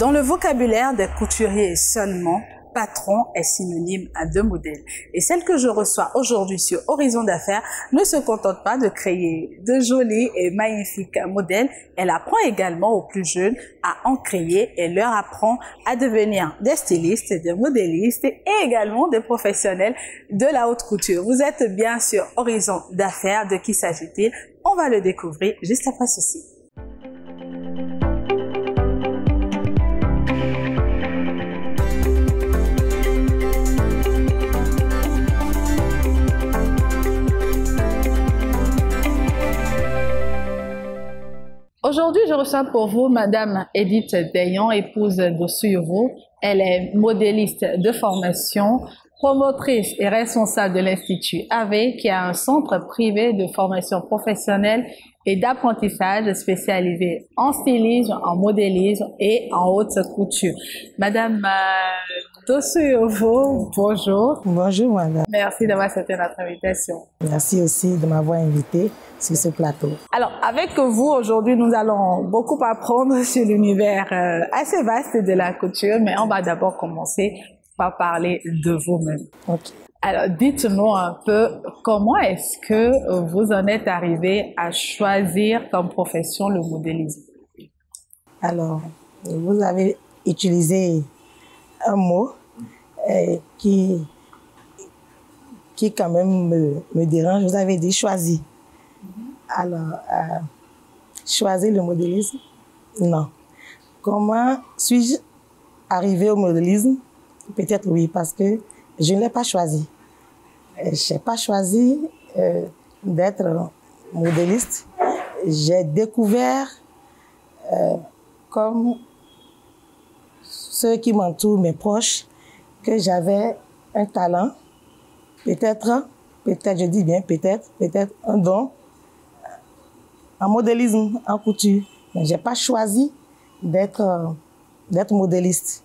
Dans le vocabulaire des couturiers seulement, patron est synonyme de modèle. Et celle que je reçois aujourd'hui sur Horizon d'Affaires ne se contente pas de créer de jolis et magnifiques modèles. Elle apprend également aux plus jeunes à en créer et leur apprend à devenir des stylistes, des modélistes et également des professionnels de la haute couture. Vous êtes bien sur Horizon d'Affaires. De qui s'agit-il? On va le découvrir juste après ceci. Aujourd'hui, je reçois pour vous Madame Edith Dayon, épouse d'Ossuyuru. Elle est modéliste de formation, promotrice et responsable de l'Institut AV, qui a un centre privé de formation professionnelle et d'apprentissage spécialisé en stylisme, en modélisme et en haute couture. Madame d'Ossuyuru, bonjour. Bonjour, madame. Merci d'avoir accepté notre invitation. Merci aussi de m'avoir invité sur ce plateau. Alors, avec vous, aujourd'hui, nous allons beaucoup apprendre sur l'univers assez vaste de la couture, mais on va d'abord commencer par parler de vous-même. Okay. Alors, dites-nous un peu, comment est-ce que vous en êtes arrivé à choisir comme profession le modélisme? Alors, vous avez utilisé un mot qui quand même me dérange. Vous avez dit choisir. Alors, choisir le modélisme? Non. Comment suis-je arrivée au modélisme? Peut-être oui, parce que je ne l'ai pas choisi. Je n'ai pas choisi d'être modéliste. J'ai découvert, comme ceux qui m'entourent, mes proches, que j'avais un talent, peut-être, je dis bien peut-être un don en modélisme, en couture. Mais je n'ai pas choisi d'être modéliste.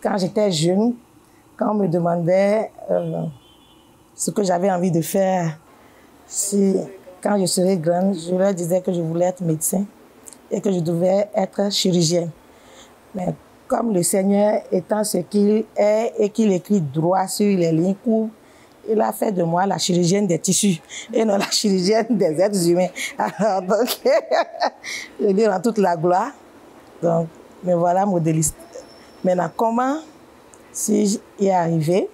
Quand j'étais jeune, quand on me demandait ce que j'avais envie de faire, quand je serais grande, je leur disais que je voulais être médecin et que je devais être chirurgienne. Mais comme le Seigneur étant ce qu'il est et qu'il écrit droit sur les lignes courbes, il a fait de moi la chirurgienne des tissus et non la chirurgienne des êtres humains. Alors, donc, je dis dans toute la gloire. Donc, me voilà modéliste. Maintenant, comment suis-je y arrivé?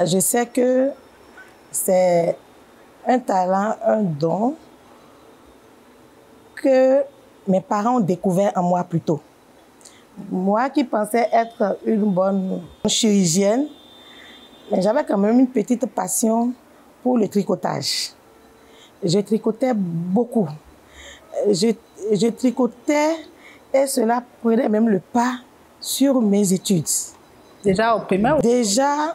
Je sais que c'est un talent, un don que mes parents ont découvert en moi plus tôt. Moi qui pensais être une bonne chirurgienne, mais j'avais quand même une petite passion pour le tricotage. Je tricotais beaucoup. Je tricotais et cela prenait même le pas sur mes études. Déjà au primaire? Déjà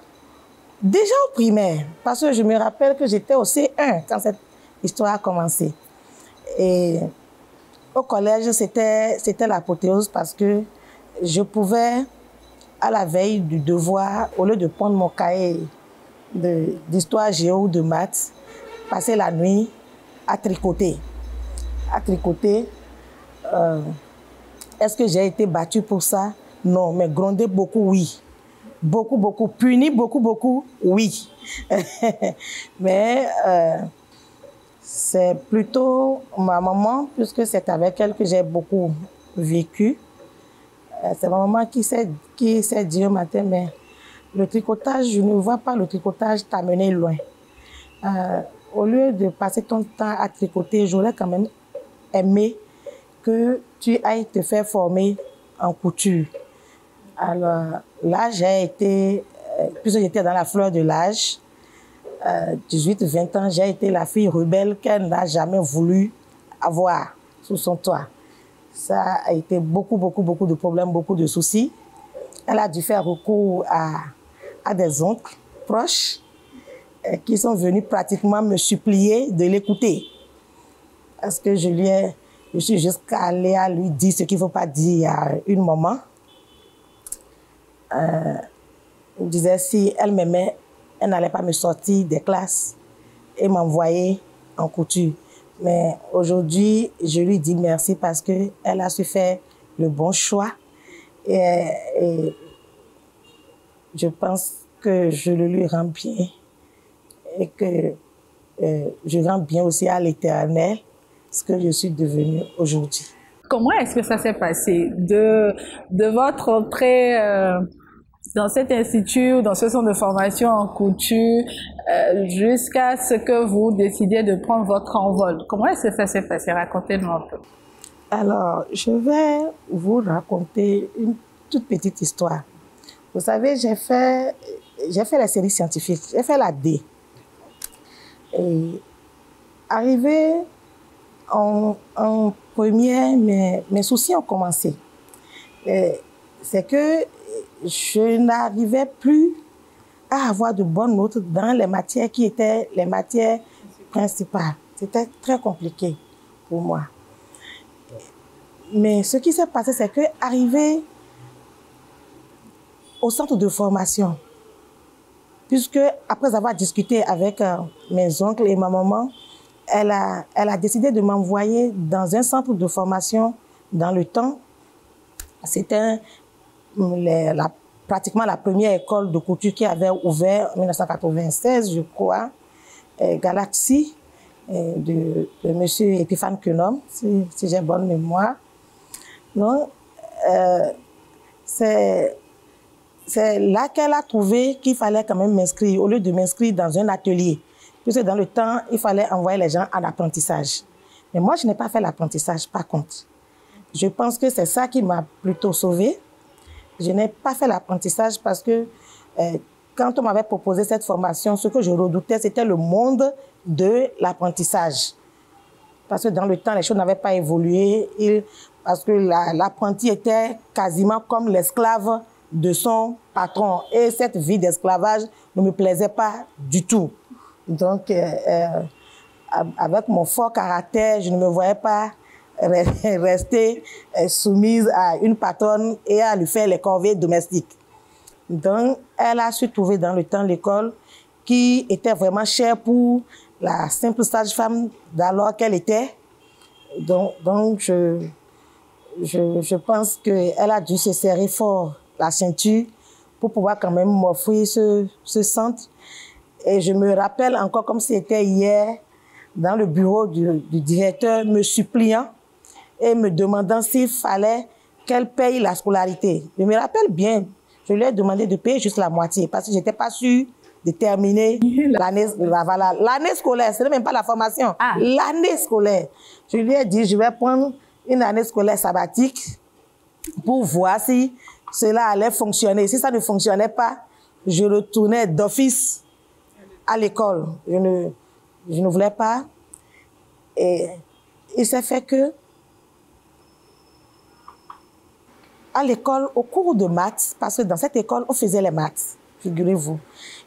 au primaire, parce que je me rappelle que j'étais au C1 quand cette histoire a commencé. Et au collège, c'était l'apothéose parce que je pouvais, à la veille du devoir, au lieu de prendre mon cahier d'histoire géo ou de maths, passer la nuit à tricoter. Est-ce que j'ai été battue pour ça? Non, mais gronder beaucoup, oui. Beaucoup. Puni beaucoup, oui. Mais c'est plutôt ma maman, puisque c'est avec elle que j'ai beaucoup vécu. C'est ma maman qui s'est dit un matin, mais le tricotage, je ne vois pas le tricotage t'amener loin. Au lieu de passer ton temps à tricoter, j'aurais quand même aimé que tu ailles te faire former en couture. Alors là, j'ai été, puisque j'étais dans la fleur de l'âge, 18-20 ans, j'ai été la fille rebelle qu'elle n'a jamais voulu avoir sous son toit. Ça a été beaucoup de problèmes, beaucoup de soucis. Elle a dû faire recours à des oncles proches qui sont venus pratiquement me supplier de l'écouter. Parce que je suis jusqu'à aller à lui dire ce qu'il ne faut pas dire à une maman. Elle disait si elle m'aimait, elle n'allait pas me sortir des classes et m'envoyer en couture. Mais aujourd'hui, je lui dis merci parce qu'elle a su faire le bon choix. Et je pense que je le lui rends bien et que je rends bien aussi à l'Éternel ce que je suis devenue aujourd'hui. Comment est-ce que ça s'est passé de votre entrée dans cet institut ou dans ce centre de formation en couture jusqu'à ce que vous décidiez de prendre votre envol? Comment est-ce que ça s'est passé? Racontez-moi un peu. Alors, je vais vous raconter une toute petite histoire. Vous savez, j'ai fait la série scientifique, j'ai fait la D. Et arrivé en première, mes soucis ont commencé. C'est que je n'arrivais plus à avoir de bonnes notes dans les matières qui étaient les matières principales. C'était très compliqué pour moi. Mais ce qui s'est passé, c'est que arrivé au centre de formation, puisque après avoir discuté avec mes oncles et ma maman, elle a décidé de m'envoyer dans un centre de formation dans le temps. C'était pratiquement la première école de couture qui avait ouvert en 1996, je crois, Galaxy, de M. Epiphane Quenom, si j'ai bonne mémoire. Donc, c'est là qu'elle a trouvé qu'il fallait quand même m'inscrire, au lieu de m'inscrire dans un atelier. Puisque dans le temps, il fallait envoyer les gens en apprentissage. Mais moi, je n'ai pas fait l'apprentissage, par contre. Je pense que c'est ça qui m'a plutôt sauvée. Je n'ai pas fait l'apprentissage parce que quand on m'avait proposé cette formation, ce que je redoutais, c'était le monde de l'apprentissage. Parce que dans le temps, les choses n'avaient pas évolué. Parce que l'apprenti était quasiment comme l'esclave de son patron. Et cette vie d'esclavage ne me plaisait pas du tout. Donc, avec mon fort caractère, je ne me voyais pas rester soumise à une patronne et à lui faire les corvées domestiques. Donc, elle a su trouver dans le temps l'école qui était vraiment chère pour la simple sage-femme d'alors qu'elle était. Donc je pense qu'elle a dû se serrer fort la ceinture pour pouvoir quand même m'offrir ce centre. Et je me rappelle encore comme c'était hier, dans le bureau du directeur, me suppliant et me demandant s'il fallait qu'elle paye la scolarité. Je me rappelle bien, je lui ai demandé de payer juste la moitié parce que je n'étais pas sûre de terminer l'année scolaire. Ce n'est même pas la formation, l'année scolaire. Je lui ai dit, je vais prendre une année scolaire sabbatique pour voir si cela allait fonctionner. Si ça ne fonctionnait pas, je retournais d'office à l'école. Je ne voulais pas. Et il s'est fait que à l'école, au cours de maths, parce que dans cette école, on faisait les maths, figurez-vous.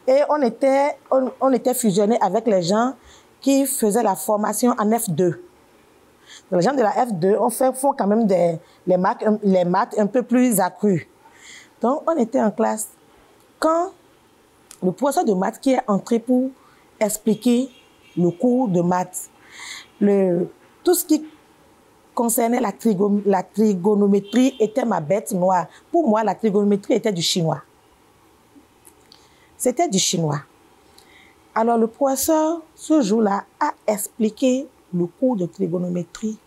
Et on était fusionnés avec les gens qui faisaient la formation en F2. Les gens de la F2 font quand même les maths un peu plus accrues. Donc, on était en classe. Quand le professeur de maths qui est entré pour expliquer le cours de maths, tout ce qui concernait la trigonométrie était ma bête noire. Pour moi, la trigonométrie était du chinois. C'était du chinois. Alors, le professeur, ce jour-là, a expliqué le cours de trigonométrie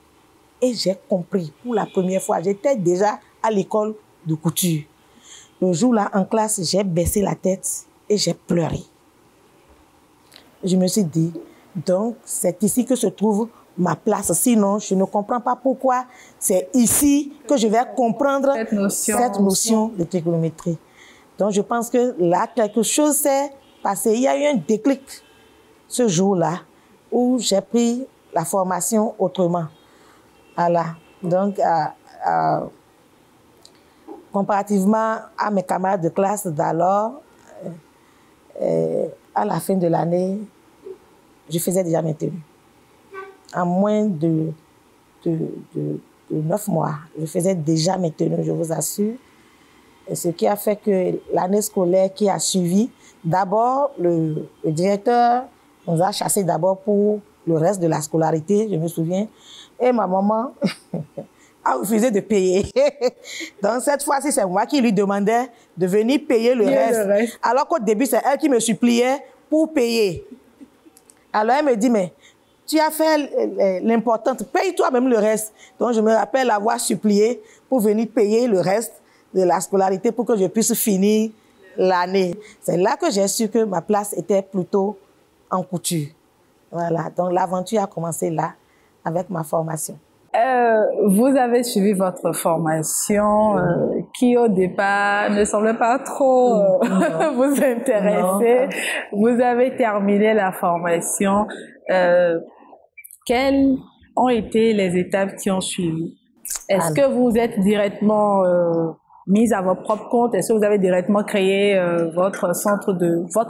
et j'ai compris pour la première fois. J'étais déjà à l'école de couture. Le jour-là, en classe, j'ai baissé la tête et j'ai pleuré. Je me suis dit, donc, c'est ici que se trouve ma place. Sinon, je ne comprends pas pourquoi c'est ici que je vais comprendre cette notion de trigonométrie. Donc, je pense que là, quelque chose s'est passé. Il y a eu un déclic ce jour-là où j'ai pris la formation autrement. Voilà. Donc, comparativement à mes camarades de classe d'alors, à la fin de l'année, je faisais déjà mes tenues. En moins de 9 mois, je faisais déjà mes tenues, je vous assure. Et ce qui a fait que l'année scolaire qui a suivi, d'abord, le directeur nous a chassés d'abord pour le reste de la scolarité, je me souviens. Et ma maman, a refusé de payer. Donc, cette fois-ci, c'est moi qui lui demandais de venir payer le reste. Alors qu'au début, c'est elle qui me suppliait pour payer. Alors, elle me dit, mais tu as fait l'important, paye toi-même le reste. Donc, je me rappelle avoir supplié pour venir payer le reste de la scolarité pour que je puisse finir l'année. C'est là que j'ai su que ma place était plutôt en couture. Voilà, donc l'aventure a commencé là, avec ma formation. Vous avez suivi votre formation qui au départ ne semblait pas trop vous intéresser. Non. Vous avez terminé la formation. Quelles ont été les étapes qui ont suivi? Est-ce que vous êtes directement mise à votre propre compte? Est-ce que vous avez directement créé votre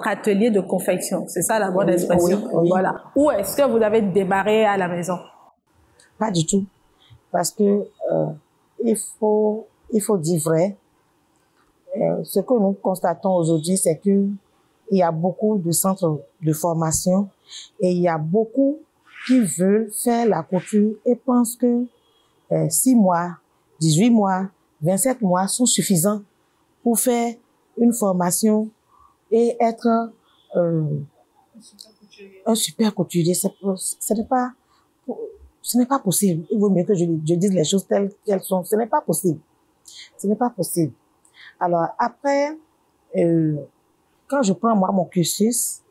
atelier de confection? C'est ça la bonne expression? Oui. Voilà. Ou est-ce que vous avez démarré à la maison? Pas du tout. Parce que il faut dire vrai. Ce que nous constatons aujourd'hui, c'est qu'il y a beaucoup de centres de formation et il y a beaucoup qui veulent faire la couture et pensent que 6 mois, 18 mois, 27 mois sont suffisants pour faire une formation et être un super couturier. Ce n'est pas possible. Il vaut mieux que je dise les choses telles qu'elles sont. Ce n'est pas possible. Ce n'est pas possible. Alors après, quand je prends moi mon cursus,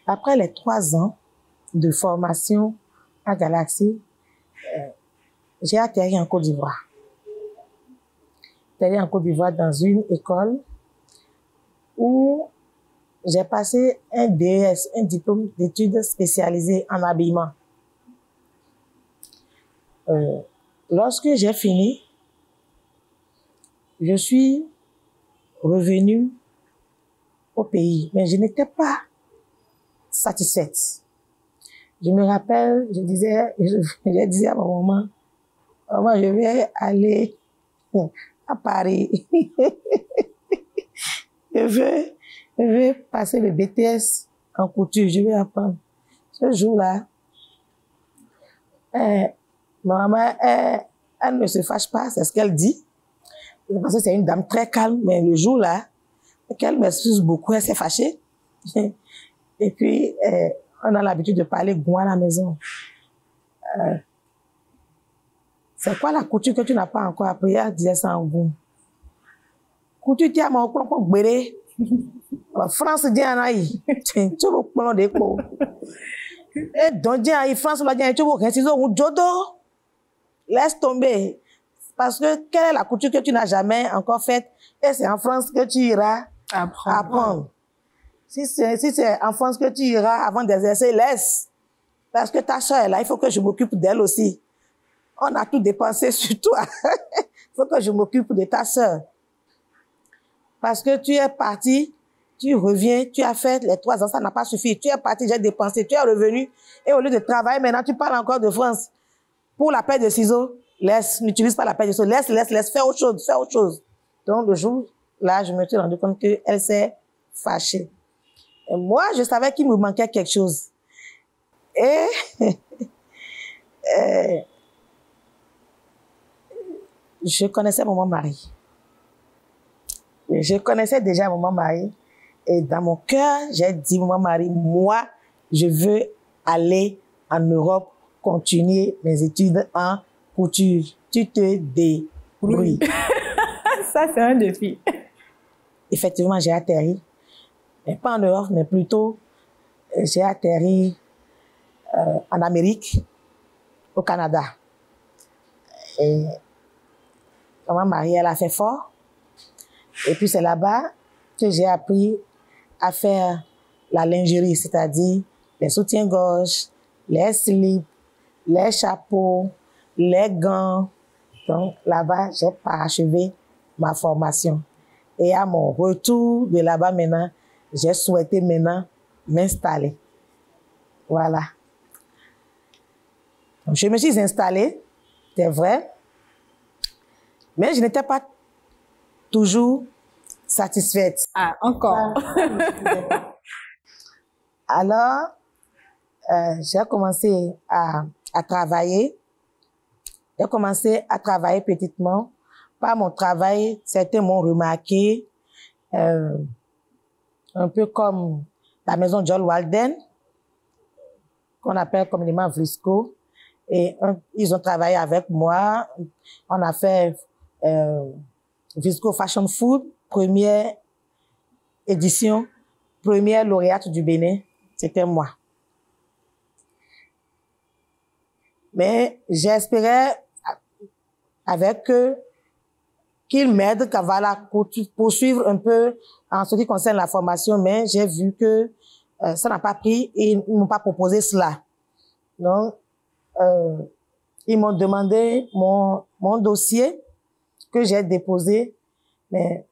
après les 3 ans de formation à Galaxy, j'ai atterri en Côte d'Ivoire. Atterri en Côte d'Ivoire dans une école où j'ai passé un DES, un diplôme d'études spécialisées en habillement. Lorsque j'ai fini, je suis revenue au pays, mais je n'étais pas satisfaite. Je me rappelle, je disais à ma maman, maman, je vais aller à Paris. je vais passer le BTS en couture, je vais apprendre. Ce jour-là, ma maman, elle ne se fâche pas, c'est ce qu'elle dit. Parce que c'est une dame très calme, mais le jour-là, qu'elle m'excuse beaucoup, elle s'est fâchée. Et puis, on a l'habitude de parler goût à la maison. C'est quoi la couture que tu n'as pas encore appris? Elle disait ça en goût. Couture, tu as mon plan pour gbéré. France, dit en aïe. Tu as mon plan de quoi? Et donc, dit en France, on dit, tu as mon ciseau ou jodo. Laisse tomber. Parce que quelle est la couture que tu n'as jamais encore faite? Et c'est en France que tu iras apprendre. Si c'est en France que tu iras avant d'exercer, laisse. Parce que ta soeur est là, il faut que je m'occupe d'elle aussi. On a tout dépensé sur toi. Il faut que je m'occupe de ta soeur. Parce que tu es parti, tu reviens, tu as fait les 3 ans, ça n'a pas suffi. Tu es parti, j'ai dépensé, tu es revenu. Et au lieu de travailler, maintenant tu parles encore de France. Pour la paire de ciseaux, laisse, n'utilise pas la paire de ciseaux. Laisse, fais autre chose. Donc le jour là, je me suis rendu compte qu'elle s'est fâchée. Et moi, je savais qu'il me manquait quelque chose. Et je connaissais mon mari. Je connaissais déjà mon mari. Et dans mon cœur, j'ai dit, mon mari, moi, je veux aller en Europe, continuer mes études en couture. Tu te débrouilles. Ça, c'est un défi. Effectivement, j'ai atterri. Mais pas en Europe, mais plutôt, j'ai atterri en Amérique, au Canada. Et ma mari, elle a fait fort. Et puis c'est là-bas que j'ai appris à faire la lingerie, c'est-à-dire les soutiens-gorge, les slips, les chapeaux, les gants. Donc là-bas, j'ai parachevé ma formation. Et à mon retour de là-bas maintenant, j'ai souhaité maintenant m'installer. Voilà. Donc, je me suis installée, c'est vrai, mais je n'étais pas toujours satisfaite. Ah, encore. Alors, j'ai commencé à travailler J'ai commencé à travailler petitement. Par mon travail, certains m'ont remarqué, un peu comme la maison John Walden, qu'on appelle communément Vrisco. Et ils ont travaillé avec moi. On a fait Vrisco Fashion Food, première édition, première lauréate du Bénin, c'était moi. Mais j'espérais avec eux qu'ils m'aident, qu'à voilà, poursuivre un peu en ce qui concerne la formation, mais j'ai vu que ça n'a pas pris et ils m'ont pas proposé cela. Donc, ils m'ont demandé mon dossier que j'ai déposé, mais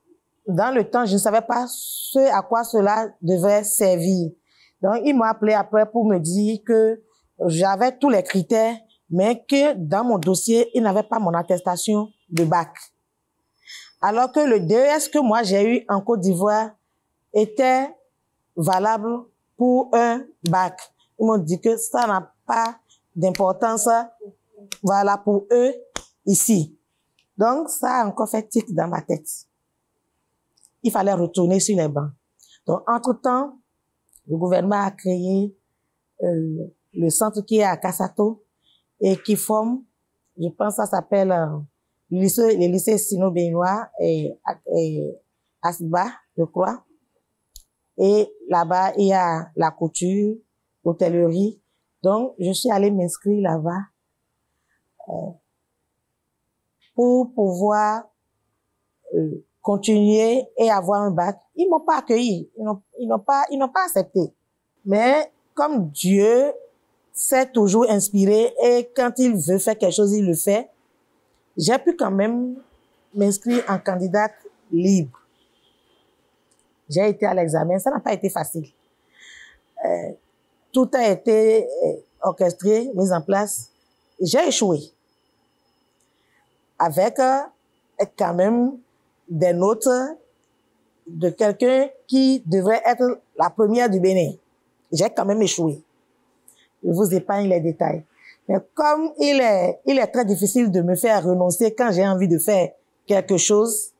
dans le temps, je ne savais pas ce à quoi cela devait servir. Donc, ils m'ont appelé après pour me dire que j'avais tous les critères, mais que dans mon dossier, ils n'avaient pas mon attestation de bac. Alors que le DES que moi j'ai eu en Côte d'Ivoire était valable pour un bac. Ils m'ont dit que ça n'a pas d'importance, voilà, pour eux ici. Donc, ça a encore fait tic dans ma tête. Il fallait retourner sur les bancs. Donc, entre-temps, le gouvernement a créé le centre qui est à Kassato et qui forme, je pense que ça s'appelle le lycée sino-béninois et Asba, je crois. Et là-bas, il y a la couture, l'hôtellerie. Donc, je suis allée m'inscrire là-bas pour pouvoir continuer et avoir un bac. Ils m'ont pas accueilli, ils n'ont pas accepté. Mais comme Dieu s'est toujours inspiré et quand il veut faire quelque chose, il le fait, j'ai pu quand même m'inscrire en candidate libre. J'ai été à l'examen, ça n'a pas été facile. Tout a été orchestré, mis en place. J'ai échoué. Avec quand même des notes de quelqu'un qui devrait être la première du Bénin. J'ai quand même échoué. Je vous épargne les détails. Mais comme il est très difficile de me faire renoncer quand j'ai envie de faire quelque chose,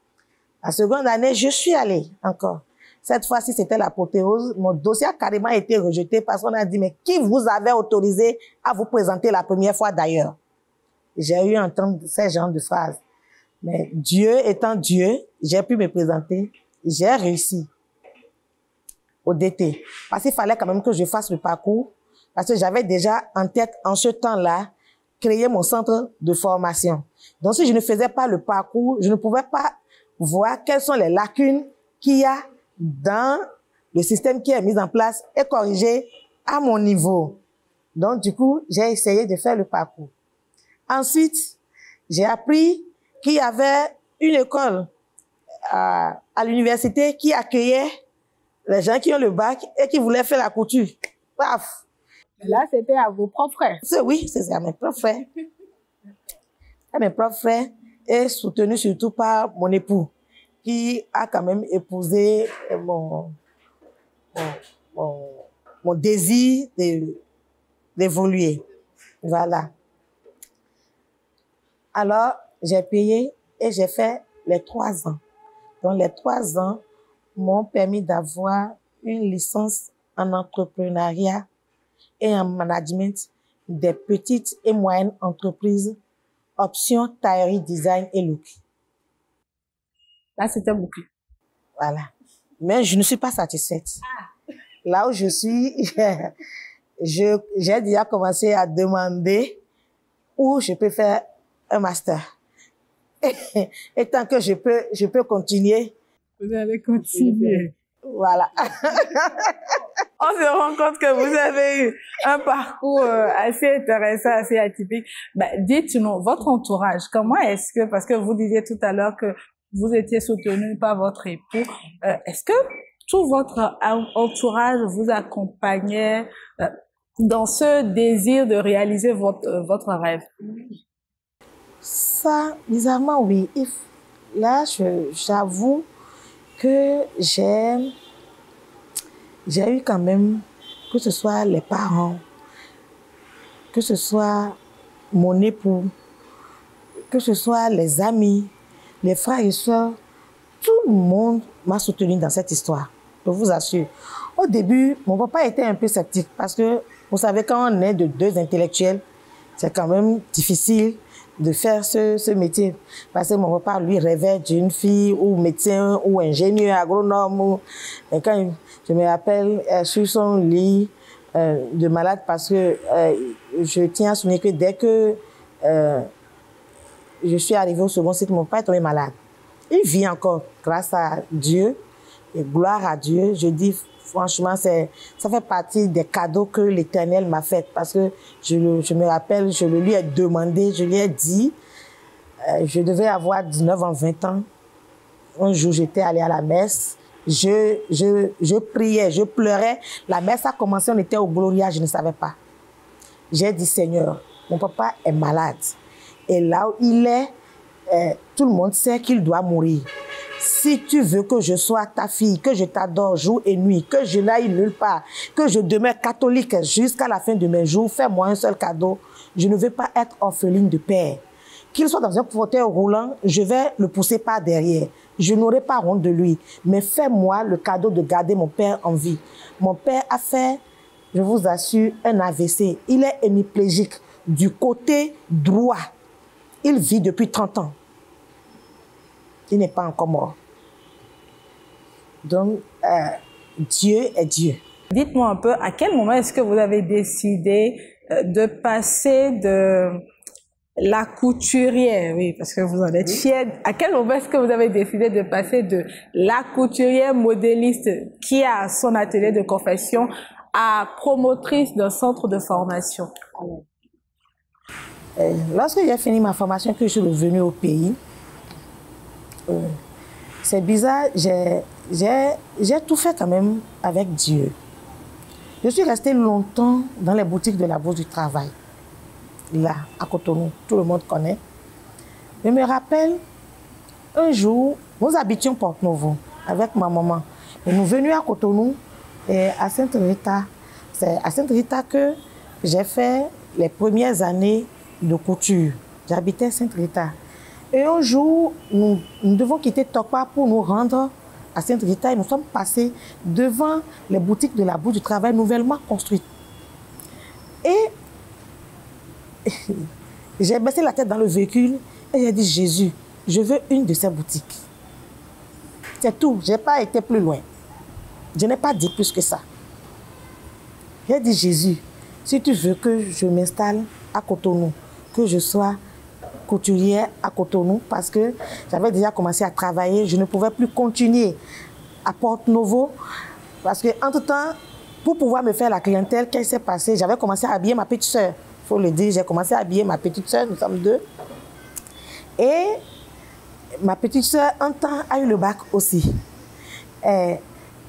la seconde année, je suis allée encore. Cette fois-ci, c'était l'apothéose. Mon dossier a carrément été rejeté parce qu'on a dit, mais qui vous avait autorisé à vous présenter la première fois d'ailleurs? J'ai eu à entendre ces genres de phrases. Mais Dieu étant Dieu, j'ai pu me présenter. J'ai réussi au DT. Parce qu'il fallait quand même que je fasse le parcours. Parce que j'avais déjà en tête, en ce temps-là, créer mon centre de formation. Donc, si je ne faisais pas le parcours, je ne pouvais pas voir quelles sont les lacunes qu'il y a dans le système qui est mis en place et corrigé à mon niveau. Donc, du coup, j'ai essayé de faire le parcours. Ensuite, j'ai appris qu'il y avait une école à l'université qui accueillait les gens qui ont le bac et qui voulaient faire la couture. Paf! Là, c'était à vos propres frères. Oui, c'est à mes propres frères. À mes propres frères et soutenu surtout par mon époux qui a quand même épousé mon désir d'évoluer. Voilà. Alors, j'ai payé et j'ai fait les 3 ans. Donc, les 3 ans m'ont permis d'avoir une licence en entrepreneuriat et en management des petites et moyennes entreprises, option taillerie, design et look. Là, c'était bouclé. Voilà. Mais je ne suis pas satisfaite. Là où je suis, j'ai déjà commencé à demander où je peux faire un master. Et tant que je peux continuer. Vous allez continuer. Voilà. On se rend compte que vous avez eu un parcours assez intéressant, assez atypique. Dites-nous, votre entourage, comment est-ce que, parce que vous disiez tout à l'heure que vous étiez soutenu par votre époux, est-ce que tout votre entourage vous accompagnait dans ce désir de réaliser votre rêve? Ça, bizarrement, oui. Là, j'avoue que j'ai eu quand même, que ce soit les parents, que ce soit mon époux, que ce soit les amis, les frères et sœurs, tout le monde m'a soutenu dans cette histoire, je vous assure. Au début, mon papa était un peu sceptique parce que, vous savez, quand on est de deux intellectuels, c'est quand même difficile de faire ce métier. Parce que mon papa, lui, rêvait d'une fille ou médecin ou ingénieur, agronome. Et quand je me rappelle sur son lit de malade, parce que je tiens à souligner que dès que je suis arrivée au second cycle, mon papa est tombé malade. Il vit encore, grâce à Dieu, et gloire à Dieu. Je dis franchement, ça fait partie des cadeaux que l'Éternel m'a fait. Parce que je me rappelle, je le lui ai demandé, je lui ai dit, je devais avoir 19 ans, 20 ans. Un jour, j'étais allée à la messe. Je priais, je pleurais. La messe a commencé, on était au Gloria, je ne savais pas. J'ai dit, Seigneur, mon papa est malade. Et là où il est, tout le monde sait qu'il doit mourir. Si tu veux que je sois ta fille, que je t'adore jour et nuit, que je n'aille nulle part, que je demeure catholique jusqu'à la fin de mes jours, fais-moi un seul cadeau. Je ne veux pas être orpheline de père. Qu'il soit dans un fauteuil roulant, je vais le pousser par derrière. Je n'aurai pas honte de lui. Mais fais-moi le cadeau de garder mon père en vie. Mon père a fait, je vous assure, un AVC. Il est hémiplégique du côté droit. Il vit depuis 30 ans. Il n'est pas encore mort. Donc, Dieu est Dieu. Dites-moi un peu, à quel moment est-ce que vous avez décidé de passer de la couturière, oui, parce que vous en êtes fière. À quel moment est-ce que vous avez décidé de passer de la couturière modéliste qui a son atelier de confection à promotrice d'un centre de formation? Lorsque j'ai fini ma formation, que je suis revenue au pays, c'est bizarre, j'ai tout fait quand même avec Dieu. Je suis restée longtemps dans les boutiques de la Bourse du Travail, là, à Cotonou, tout le monde connaît. Je me rappelle, un jour, nous habitions Porte-Novo avec ma maman. Et nous venions à Cotonou, et à Sainte-Rita. C'est à Sainte-Rita que j'ai fait les premières années de couture. J'habitais à Sainte-Rita. Et un jour, nous devons quitter Tokpa pour nous rendre à Sainte-Rita et nous sommes passés devant les boutiques de la Bourse du Travail nouvellement construites. Et j'ai baissé la tête dans le véhicule et j'ai dit, Jésus, je veux une de ces boutiques. C'est tout, je n'ai pas été plus loin. Je n'ai pas dit plus que ça. J'ai dit, Jésus, si tu veux que je m'installe à Cotonou, que je sois couturière à Cotonou, parce que j'avais déjà commencé à travailler, je ne pouvais plus continuer à Porte-Novo, parce qu'entre-temps, pour pouvoir me faire la clientèle, qu'est-ce qui s'est passé? J'avais commencé à habiller ma petite soeur, il faut le dire, j'ai commencé à habiller ma petite soeur, nous sommes deux, et ma petite soeur, un temps, a eu le bac aussi. Elle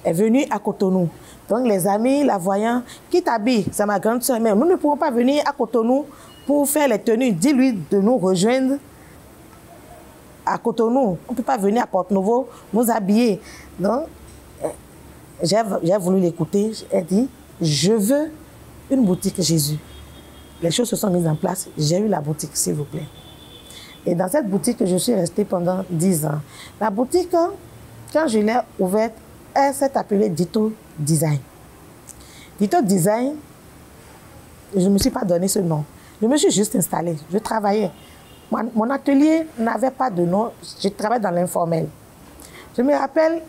est venue à Cotonou. Donc les amis, la voyant, qui t'habille? C'est ma grande soeur, mais nous ne pouvons pas venir à Cotonou pour faire les tenues. Dis-lui de nous rejoindre à Cotonou. On ne peut pas venir à Porte-Novo nous habiller. Donc, j'ai voulu l'écouter. J'ai dit, je veux une boutique Jésus. Les choses se sont mises en place. J'ai eu la boutique, s'il vous plaît. Et dans cette boutique, je suis restée pendant 10 ans. La boutique, quand je l'ai ouverte, elle s'est appelée Dito Design. Dito Design, je ne me suis pas donné ce nom. Je me suis juste installée, je travaillais. Mon atelier n'avait pas de nom, je travaillais dans l'informel. Je me rappelle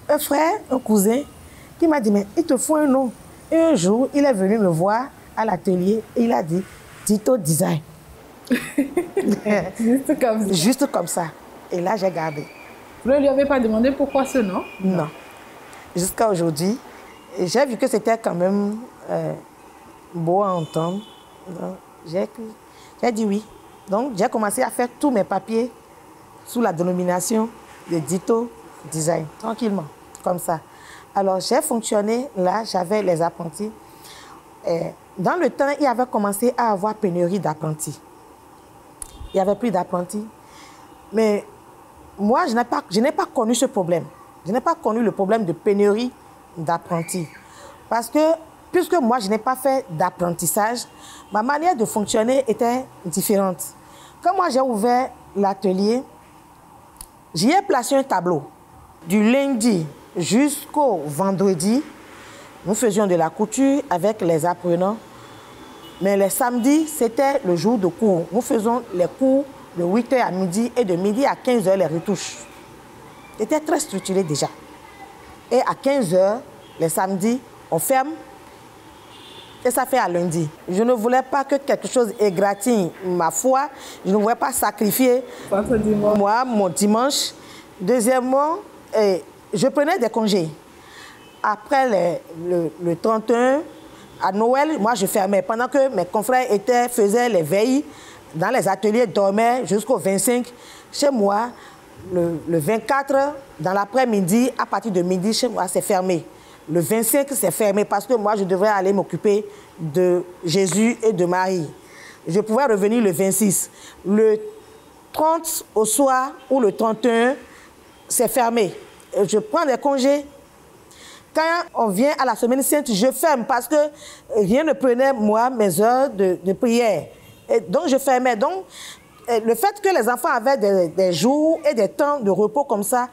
un frère, un cousin, qui m'a dit, mais il te faut un nom. Et un jour, il est venu me voir à l'atelier et il a dit, Dito Design. Juste comme ça. Juste comme ça. Et là, j'ai gardé. Vous ne lui avez pas demandé pourquoi ce nom? Non. Jusqu'à aujourd'hui, j'ai vu que c'était quand même beau à entendre. J'ai dit oui. Donc, j'ai commencé à faire tous mes papiers sous la dénomination de Dito Design, tranquillement, comme ça. Alors, j'ai fonctionné, là, j'avais les apprentis. Dans le temps, il y avait commencé à avoir pénurie d'apprentis. Il n'y avait plus d'apprentis. Mais moi, je n'ai pas connu ce problème. Je n'ai pas connu le problème de pénurie d'apprentis. Parce que, puisque moi, je n'ai pas fait d'apprentissage, ma manière de fonctionner était différente. Quand moi j'ai ouvert l'atelier, j'y ai placé un tableau. Du lundi jusqu'au vendredi, nous faisions de la couture avec les apprenants. Mais les samedis, c'était le jour de cours. Nous faisons les cours de 8h à midi et de midi à 15h les retouches. C'était très structuré déjà. Et à 15h, les samedis, on ferme. Et ça fait à lundi. Je ne voulais pas que quelque chose égratigne ma foi. Je ne voulais pas sacrifier moi, mon dimanche. Deuxièmement, je prenais des congés. Après le 31, à Noël, moi je fermais. Pendant que mes confrères faisaient les veilles dans les ateliers, dormaient jusqu'au 25. Chez moi, le 24, dans l'après-midi, à partir de midi, chez moi, c'est fermé. Le 25, c'est fermé parce que moi, je devrais aller m'occuper de Jésus et de Marie. Je pouvais revenir le 26. Le 30 au soir ou le 31, c'est fermé. Je prends des congés. Quand on vient à la semaine sainte, je ferme parce que rien ne prenait, moi, mes heures de prière. Et donc, je fermais. Donc, le fait que les enfants avaient des jours et des temps de repos comme ça,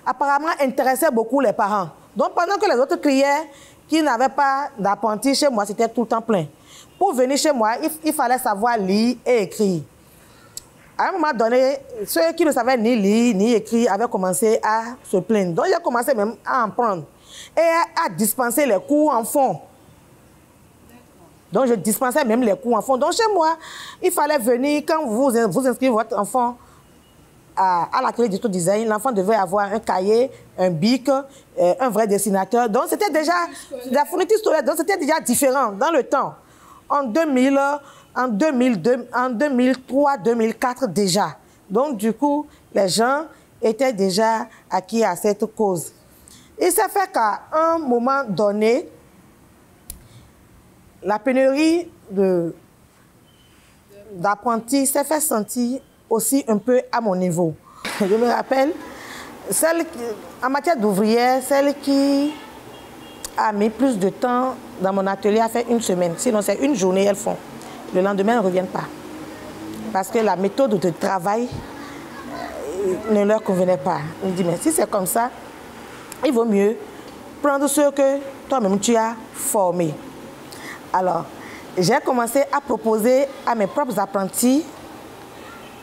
apparemment, intéressait beaucoup les parents. Donc, pendant que les autres criaient qu'ils n'avaient pas d'apprenti chez moi, c'était tout le temps plein. Pour venir chez moi, il fallait savoir lire et écrire. À un moment donné, ceux qui ne savaient ni lire ni écrire avaient commencé à se plaindre. Donc, j'ai commencé même à en prendre et à dispenser les cours en fond. Donc, je dispensais même les cours en fond. Donc, chez moi, il fallait venir, quand vous inscrivez votre enfant à l'atelier d'Histo Design, l'enfant devait avoir un cahier, un bic, un vrai dessinateur. Donc, c'était déjà la fourniture scolaire, donc c'était déjà différent dans le temps. En 2000, en 2002, en 2003, 2004 déjà. Donc, du coup, les gens étaient déjà acquis à cette cause. Il s'est fait qu'à un moment donné, la pénurie d'apprentis s'est fait sentir aussi un peu à mon niveau. Je me rappelle, en matière d'ouvrière, celle qui a mis plus de temps dans mon atelier a fait une semaine. Sinon, c'est une journée, elles font. Le lendemain, elles ne reviennent pas. Parce que la méthode de travail ne leur convenait pas. Je me dis, mais si c'est comme ça, il vaut mieux prendre ceux que toi-même tu as formés. Alors, j'ai commencé à proposer à mes propres apprentis,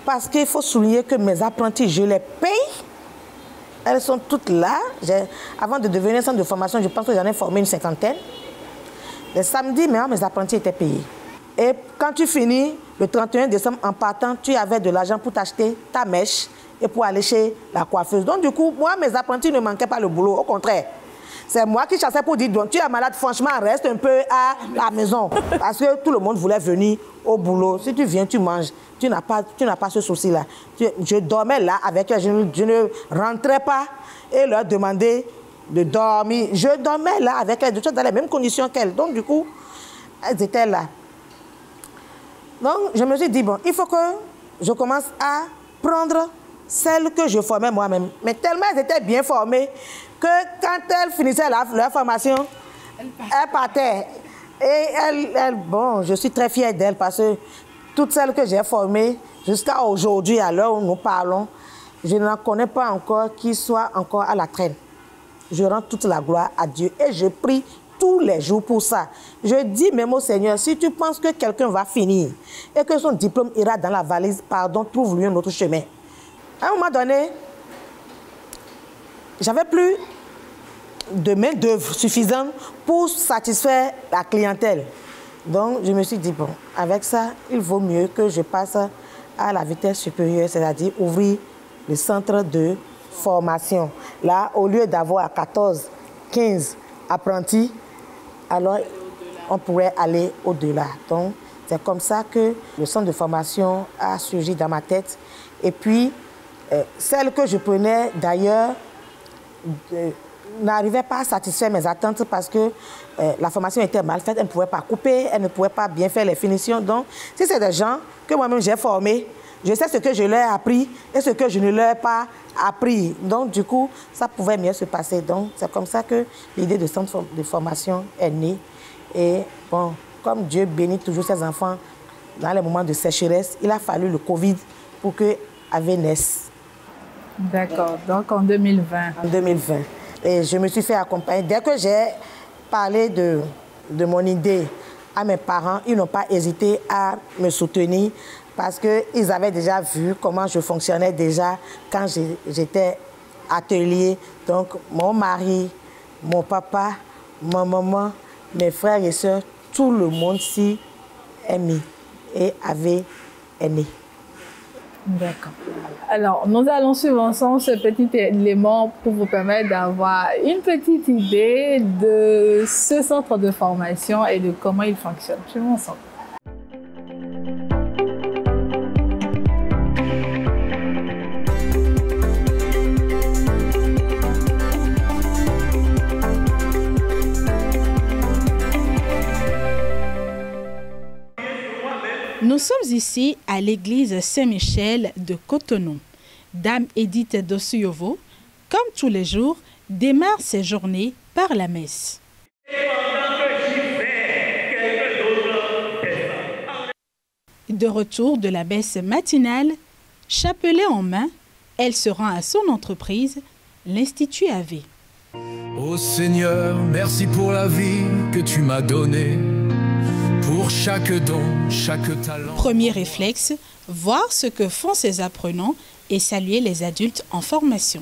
parce qu'il faut souligner que mes apprentis, je les paye. Elles sont toutes là. Avant de devenir centre de formation, je pense que j'en ai formé une cinquantaine. Les samedis, mes apprentis étaient payés. Et quand tu finis le 31 décembre en partant, tu avais de l'argent pour t'acheter ta mèche et pour aller chez la coiffeuse. Donc du coup, moi, mes apprentis ne manquaient pas le boulot. Au contraire. C'est moi qui chassais pour dire, donc tu es malade, franchement, reste un peu à la maison. Parce que tout le monde voulait venir au boulot. Si tu viens, tu manges. Tu n'as pas ce souci-là. Je dormais là avec eux. Je ne rentrais pas et leur demandais de dormir. Je dormais là avec elles, dans les mêmes conditions qu'elles. Donc, du coup, elles étaient là. Donc, je me suis dit, bon, il faut que je commence à prendre celles que je formais moi-même. Mais tellement elles étaient bien formées que quand elles finissaient leur formation, elles partaient. Et bon, je suis très fière d'elles parce que toutes celles que j'ai formées, jusqu'à aujourd'hui, à l'heure où nous parlons, je n'en connais pas encore qui soient encore à la traîne. Je rends toute la gloire à Dieu et je prie tous les jours pour ça. Je dis même au Seigneur, si tu penses que quelqu'un va finir et que son diplôme ira dans la valise, pardon, trouve-lui un autre chemin. À un moment donné, j'avais plus de main-d'œuvre suffisante pour satisfaire la clientèle. Donc, je me suis dit, bon, avec ça, il vaut mieux que je passe à la vitesse supérieure, c'est-à-dire ouvrir le centre de formation. Là, au lieu d'avoir 14, 15 apprentis, alors on pourrait aller au-delà. Donc, c'est comme ça que le centre de formation a surgi dans ma tête. Et puis, celle que je prenais d'ailleurs n'arrivait pas à satisfaire mes attentes parce que la formation était mal faite, elle ne pouvait pas couper, elle ne pouvait pas bien faire les finitions. Donc, si c'est des gens que moi-même j'ai formés, je sais ce que je leur ai appris et ce que je ne leur ai pas appris. Donc, du coup, ça pouvait mieux se passer. Donc, c'est comme ça que l'idée de centre de formation est née. Et bon, comme Dieu bénit toujours ses enfants dans les moments de sécheresse, il a fallu le Covid pour que Ave naisse. D'accord, donc en 2020. En 2020. Et je me suis fait accompagner. Dès que j'ai parlé de mon idée à mes parents, ils n'ont pas hésité à me soutenir parce qu'ils avaient déjà vu comment je fonctionnais déjà quand j'étais atelier. Donc, mon mari, mon papa, ma maman, mes frères et sœurs, tout le monde s'y est mis et avait aimé. D'accord. Alors, nous allons suivre ensemble ce petit élément pour vous permettre d'avoir une petite idée de ce centre de formation et de comment il fonctionne. Suivons ensemble. Nous sommes ici à l'église Saint-Michel de Cotonou. Dame Edith Dosuyovo, comme tous les jours, démarre ses journées par la messe. De retour de la messe matinale, chapelet en main, elle se rend à son entreprise, l'Institut AV. Ô Seigneur, merci pour la vie que tu m'as donnée. Pour chaque don, chaque talent. Premier réflexe, voir ce que font ces apprenants et saluer les adultes en formation.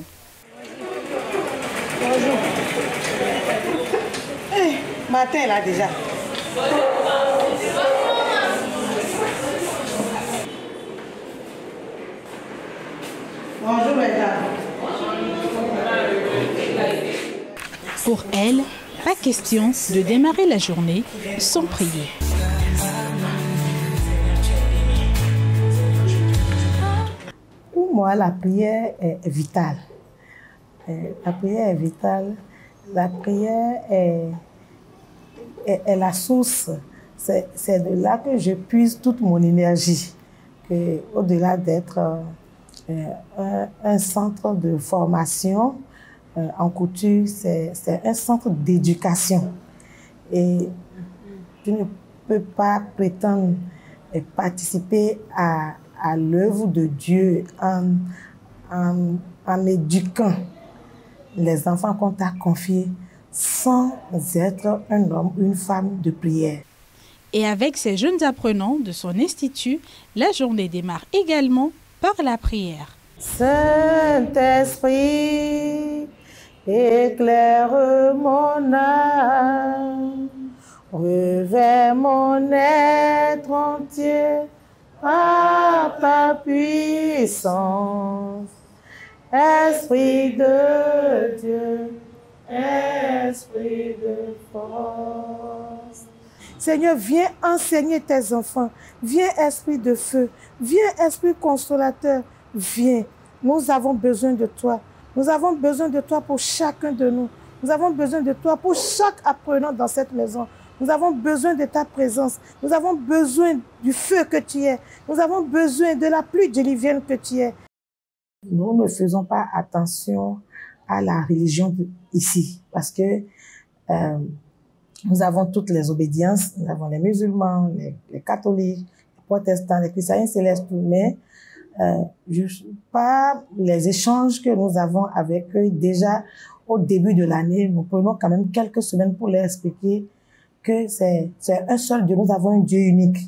Bonjour. Matin là déjà. Bonjour mesdames. Pour elle, pas question de démarrer la journée sans prier. Pour moi, la prière est vitale. La prière est vitale. La prière est la source. C'est de là que je puise toute mon énergie. Au-delà d'être un centre de formation en couture, c'est un centre d'éducation. Et tu ne peux pas prétendre participer à l'œuvre de Dieu en éduquant les enfants qu'on t'a confiés sans être un homme ou une femme de prière. Et avec ces jeunes apprenants de son institut, la journée démarre également par la prière. Saint-Esprit, éclaire mon âme, revêt mon être entier par ta puissance. Esprit de Dieu, Esprit de force. Seigneur, viens enseigner tes enfants. Viens, Esprit de feu. Viens, Esprit consolateur. Viens. Nous avons besoin de toi. Nous avons besoin de toi pour chacun de nous. Nous avons besoin de toi pour chaque apprenant dans cette maison. Nous avons besoin de ta présence. Nous avons besoin du feu que tu es. Nous avons besoin de la pluie diluvienne que tu es. Nous ne faisons pas attention à la religion ici parce que nous avons toutes les obédiences. Nous avons les musulmans, les catholiques, les protestants, les chrétiens célestes, mais pas les échanges que nous avons avec eux déjà au début de l'année. Nous prenons quand même quelques semaines pour leur expliquer que c'est un seul Dieu. Nous avons un Dieu unique,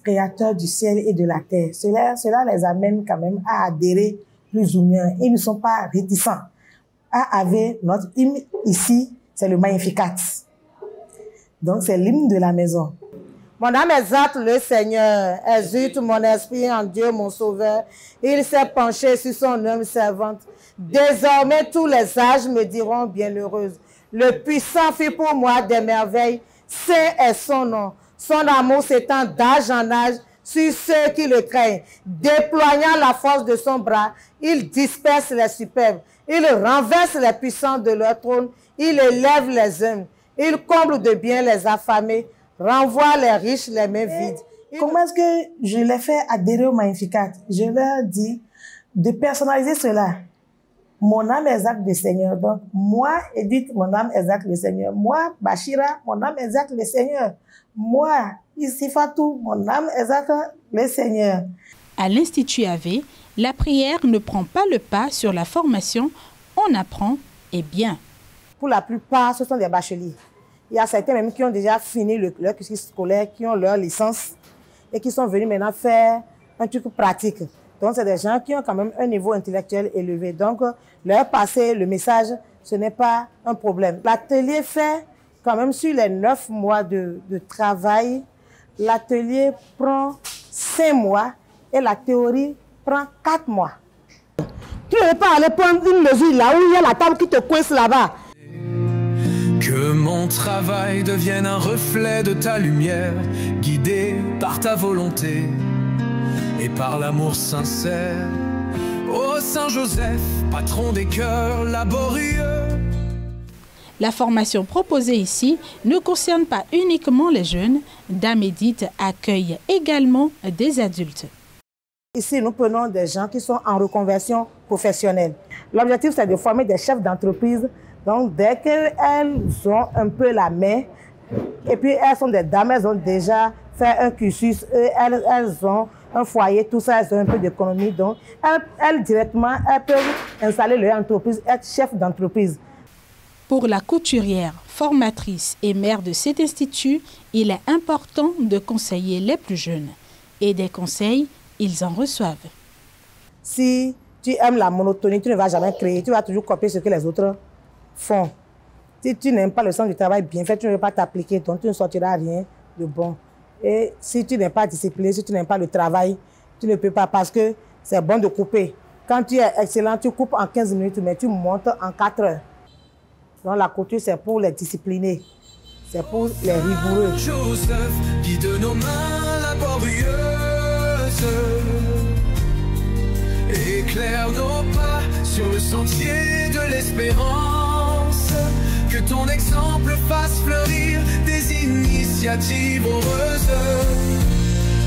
créateur du ciel et de la terre. Cela les amène quand même à adhérer plus ou moins. Ils ne sont pas réticents. Notre hymne ici, c'est le Magnificat. Donc c'est l'hymne de la maison. Mon âme exalte le Seigneur, exulte mon esprit en Dieu mon sauveur. Il s'est penché sur son âme servante. Désormais tous les âges me diront bienheureuse. Le puissant fit pour moi des merveilles. Saint est son nom. Son amour s'étend d'âge en âge sur ceux qui le craignent. Déployant la force de son bras, il disperse les superbes. Il renverse les puissants de leur trône. Il élève les hommes. Il comble de bien les affamés. Renvoie les riches les mains vides. Comment est-ce que je les fais adhérer au Magnificat? Je leur dis de personnaliser cela. Mon âme exalte le Seigneur. Donc, moi, Edith, mon âme exalte le Seigneur. Moi, Bachira, mon âme exalte le Seigneur. Moi, Isifatou, mon âme exalte le Seigneur. À l'Institut AV, la prière ne prend pas le pas sur la formation, on apprend et bien. Pour la plupart, ce sont des bacheliers. Il y a certains même qui ont déjà fini leur cursus scolaire, qui ont leur licence et qui sont venus maintenant faire un truc pratique. Donc, c'est des gens qui ont quand même un niveau intellectuel élevé. Donc, leur passer le message, ce n'est pas un problème. L'atelier fait quand même sur les 9 mois de travail, l'atelier prend 5 mois et la théorie prend 4 mois. Tu ne veux pas aller prendre une mesure là où il y a la table qui te coince là-bas. Que mon travail devienne un reflet de ta lumière, guidé par ta volonté et par l'amour sincère. Ô Saint Joseph, patron des cœurs laborieux. La formation proposée ici ne concerne pas uniquement les jeunes. Damédite accueille également des adultes. Ici, nous prenons des gens qui sont en reconversion professionnelle. L'objectif, c'est de former des chefs d'entreprise. Donc, dès qu'elles ont un peu la main, et puis elles sont des dames, elles ont déjà fait un cursus, elles ont un foyer, tout ça, elles ont un peu d'économie. Donc, elles directement, elles peuvent installer leur entreprise, être chef d'entreprise. Pour la couturière, formatrice et mère de cet institut, il est important de conseiller les plus jeunes. Et des conseils, ils en reçoivent. Si tu aimes la monotonie, tu ne vas jamais créer, tu vas toujours copier ce que les autres font. Si tu n'aimes pas le sens du travail bien fait, tu ne veux pas t'appliquer, donc tu ne sortiras rien de bon. Et si tu n'es pas discipliné, si tu n'aimes pas le travail, tu ne peux pas parce que c'est bon de couper. Quand tu es excellent, tu coupes en 15 minutes, mais tu montes en 4 heures. Donc la couture, c'est pour les disciplinés. C'est pour les rigoureux. Joseph, guide nos mains laborieuses, éclaire nos pas sur le sentier de l'espérance. Que ton exemple fasse fleurir des initiatives heureuses,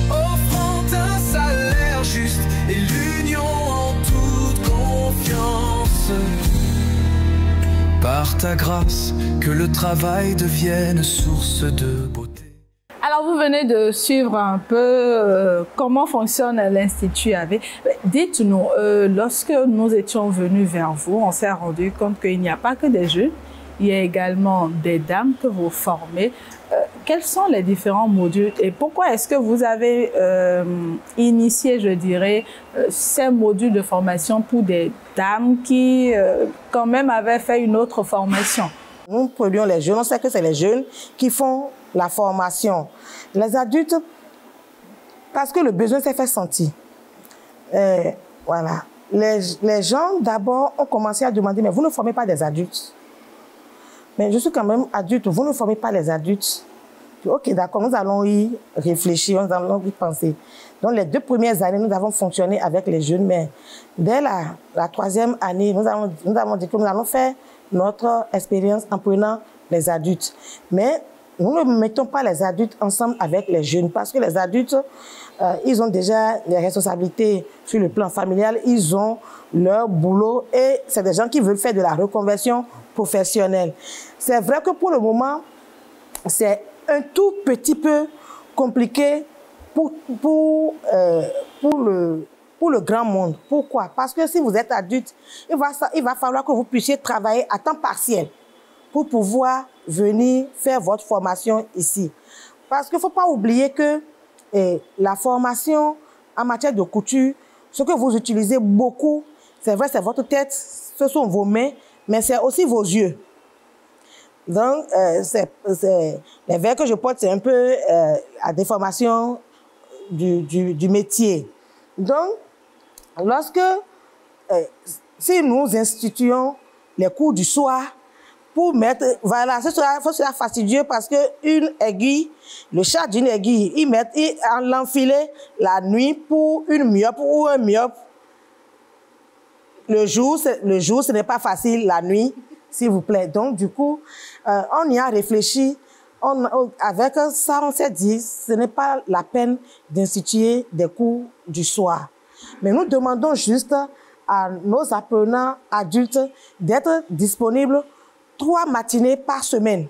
offrant un salaire juste et l'union en toute confiance. Par ta grâce, que le travail devienne source de beauté. Alors, vous venez de suivre un peu comment fonctionne l'Institut AV. Dites-nous, lorsque nous étions venus vers vous, on s'est rendu compte qu'il n'y a pas que des jeunes, il y a également des dames que vous formez. Quels sont les différents modules et pourquoi est-ce que vous avez initié, je dirais, ces modules de formation pour des dames qui, quand même, avaient fait une autre formation? Nous produisons les jeunes, on sait que c'est les jeunes qui font la formation. Les adultes, parce que le besoin s'est fait sentir. Voilà. Les gens, d'abord, ont commencé à demander, mais vous ne formez pas des adultes. Mais je suis quand même adulte, vous ne formez pas les adultes. Ok, d'accord, nous allons y réfléchir, nous allons y penser. Donc, les 2 premières années, nous avons fonctionné avec les jeunes, mais dès la 3e année, nous avons dit que nous allons faire notre expérience en prenant les adultes. Mais nous ne mettons pas les adultes ensemble avec les jeunes, parce que les adultes, ils ont déjà des responsabilités sur le plan familial, ils ont leur boulot et c'est des gens qui veulent faire de la reconversion professionnelle. C'est vrai que pour le moment, c'est un tout petit peu compliqué pour le grand monde. Pourquoi? Parce que si vous êtes adulte, il va falloir que vous puissiez travailler à temps partiel pour pouvoir venir faire votre formation ici. Parce qu'il ne faut pas oublier que la formation en matière de couture, ce que vous utilisez beaucoup, c'est vrai, c'est votre tête, ce sont vos mains, mais c'est aussi vos yeux. Donc, les verres que je porte, c'est un peu la déformation du métier. Donc, si nous instituons les cours du soir, pour mettre, voilà, ce sera fastidieux parce qu'une aiguille, le chat d'une aiguille, ils l'enfiler la nuit pour une myope ou un myope. Le jour, ce n'est pas facile, la nuit, s'il vous plaît. Donc, du coup, on y a réfléchi. Avec ça, on s'est dit, ce n'est pas la peine d'instituer des cours du soir. Mais nous demandons juste à nos apprenants adultes d'être disponibles 3 matinées par semaine.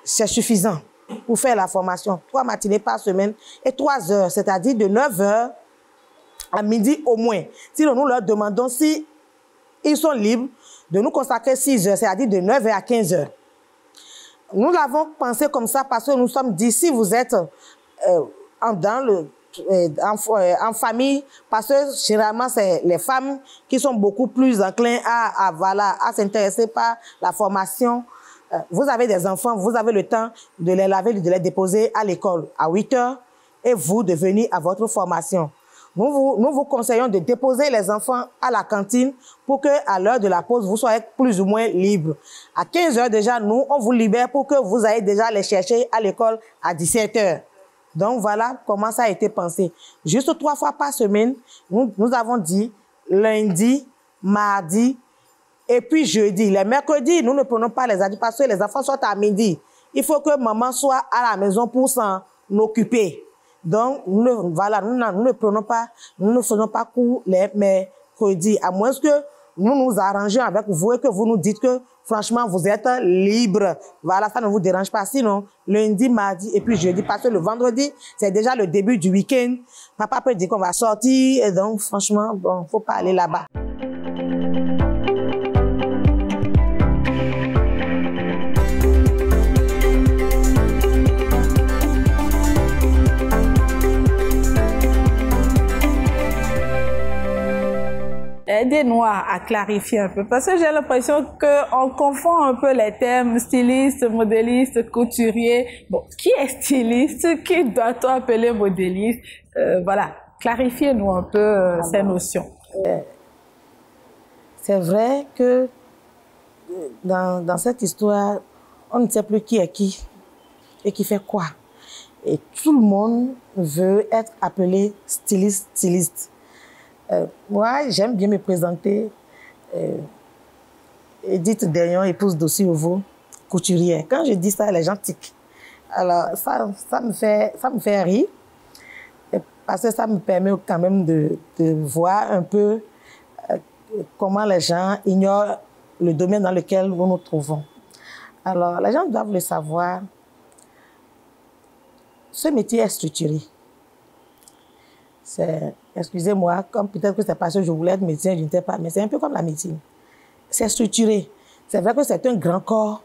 C'est suffisant pour faire la formation. 3 matinées par semaine et 3 heures, c'est-à-dire de 9 heures à midi au moins. Sinon, nous leur demandons si ils sont libres de nous consacrer 6 heures, c'est-à-dire de 9 heures à 15 heures. Nous l'avons pensé comme ça parce que nous sommes dit, si vous êtes en famille, parce que généralement, c'est les femmes qui sont beaucoup plus enclins à s'intéresser par la formation. Vous avez des enfants, vous avez le temps de les laver, de les déposer à l'école à 8 heures et vous de venir à votre formation. Nous vous conseillons de déposer les enfants à la cantine pour qu'à l'heure de la pause, vous soyez plus ou moins libre. À 15 heures déjà, nous, on vous libère pour que vous ayez déjà les chercher à l'école à 17 heures. Donc voilà comment ça a été pensé. Juste 3 fois par semaine, nous avons dit lundi, mardi et puis jeudi. Les mercredis, nous ne prenons pas les adultes parce que les enfants sont à midi. Il faut que maman soit à la maison pour s'en occuper. Donc, nous ne faisons pas cours les mercredis, à moins que nous nous arrangions avec vous et que vous nous dites que, franchement, vous êtes libre. Voilà, ça ne vous dérange pas. Sinon, lundi, mardi et puis jeudi, parce que le vendredi, c'est déjà le début du week-end. Papa peut dire qu'on va sortir, et donc, franchement, bon, faut pas aller là-bas. Aidez-nous à clarifier un peu, parce que j'ai l'impression qu'on confond un peu les termes styliste, modéliste, couturier. Bon, qui est styliste? Qui doit-on appeler modéliste? Voilà, clarifiez-nous un peu ces notions. C'est vrai que dans cette histoire, on ne sait plus qui est qui et qui fait quoi. Et tout le monde veut être appelé styliste. Moi, j'aime bien me présenter. Edith Derrion, épouse d'Ossi Ovo, couturière. Quand je dis ça, les gens tiquent. Alors, ça me fait rire, parce que ça me permet quand même de voir un peu comment les gens ignorent le domaine dans lequel nous nous trouvons. Alors, les gens doivent le savoir. Ce métier est structuré. Excusez-moi, comme peut-être que c'est parce que je voulais être médecin, je ne sais pas, mais c'est un peu comme la médecine. C'est structuré. C'est vrai que c'est un grand corps,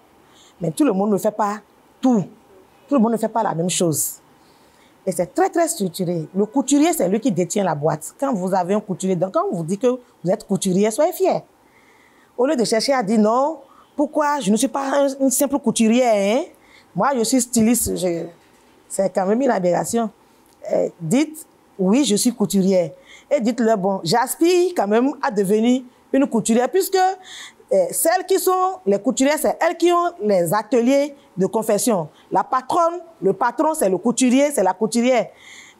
mais tout le monde ne fait pas tout. Tout le monde ne fait pas la même chose. Et c'est très, très structuré. Le couturier, c'est lui qui détient la boîte. Quand vous avez un couturier, donc quand on vous dit que vous êtes couturier, soyez fiers. Au lieu de chercher à dire non, pourquoi je ne suis pas une simple couturière, hein? Moi, je suis styliste. C'est quand même une aberration. Dites, oui, je suis couturière. Et dites-leur, bon, j'aspire quand même à devenir une couturière, puisque celles qui sont les couturières, c'est elles qui ont les ateliers de confection. La patronne, le patron, c'est le couturier, c'est la couturière.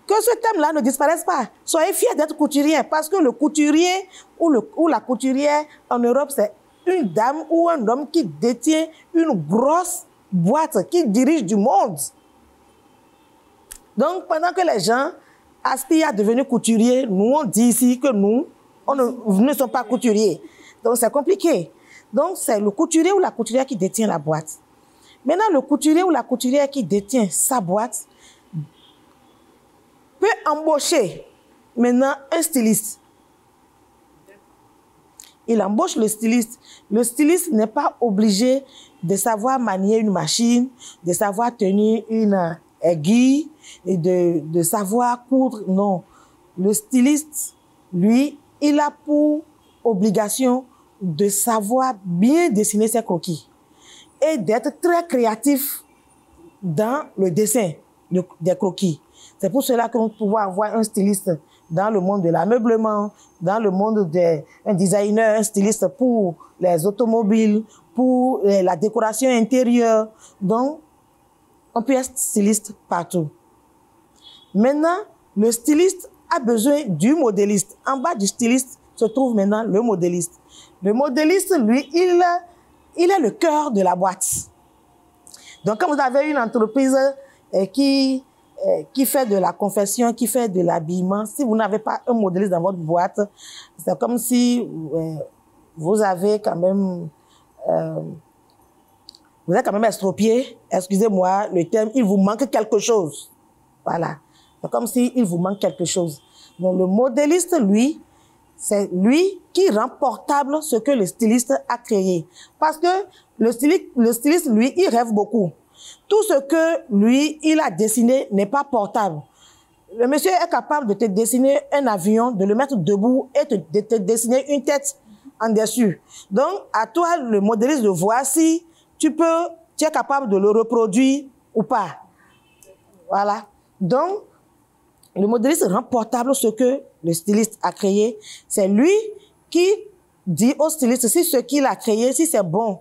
Que ce thème-là ne disparaisse pas. Soyez fiers d'être couturière, parce que le couturier ou la couturière en Europe, c'est une dame ou un homme qui détient une grosse boîte, qui dirige du monde. Donc, pendant que les gens aspirent à devenir couturiers, nous, on dit ici que nous ne sommes pas couturiers. Donc, c'est compliqué. Donc, c'est le couturier ou la couturière qui détient la boîte. Maintenant, le couturier ou la couturière qui détient sa boîte peut embaucher maintenant un styliste. Il embauche le styliste. Le styliste n'est pas obligé de savoir manier une machine, de savoir tenir une aiguille et de savoir coudre. Non. Le styliste, lui, il a pour obligation de savoir bien dessiner ses croquis et d'être très créatif dans le dessin des croquis. C'est pour cela que nous pouvons avoir un styliste dans le monde de l'ameublement, dans le monde d'un designer, un styliste pour les automobiles, pour la décoration intérieure. Donc, on peut être styliste partout. Maintenant, le styliste a besoin du modéliste. En bas du styliste se trouve maintenant le modéliste. Le modéliste, lui, il est le cœur de la boîte. Donc, quand vous avez une entreprise qui fait de la confection, qui fait de l'habillement, si vous n'avez pas un modéliste dans votre boîte, c'est comme si vous avez quand même... vous êtes quand même estropié, excusez-moi le terme, il vous manque quelque chose. Voilà. C'est comme s'il vous manque quelque chose. Donc, le modéliste, lui, c'est lui qui rend portable ce que le styliste a créé. Parce que le styliste, lui, il rêve beaucoup. Tout ce que lui, il a dessiné n'est pas portable. Le monsieur est capable de te dessiner un avion, de le mettre debout et de te dessiner une tête en dessus. Donc, à toi, le modéliste, de voir si tu es capable de le reproduire ou pas. Voilà. Donc, le modéliste rend portable ce que le styliste a créé. C'est lui qui dit au styliste si ce qu'il a créé, si c'est bon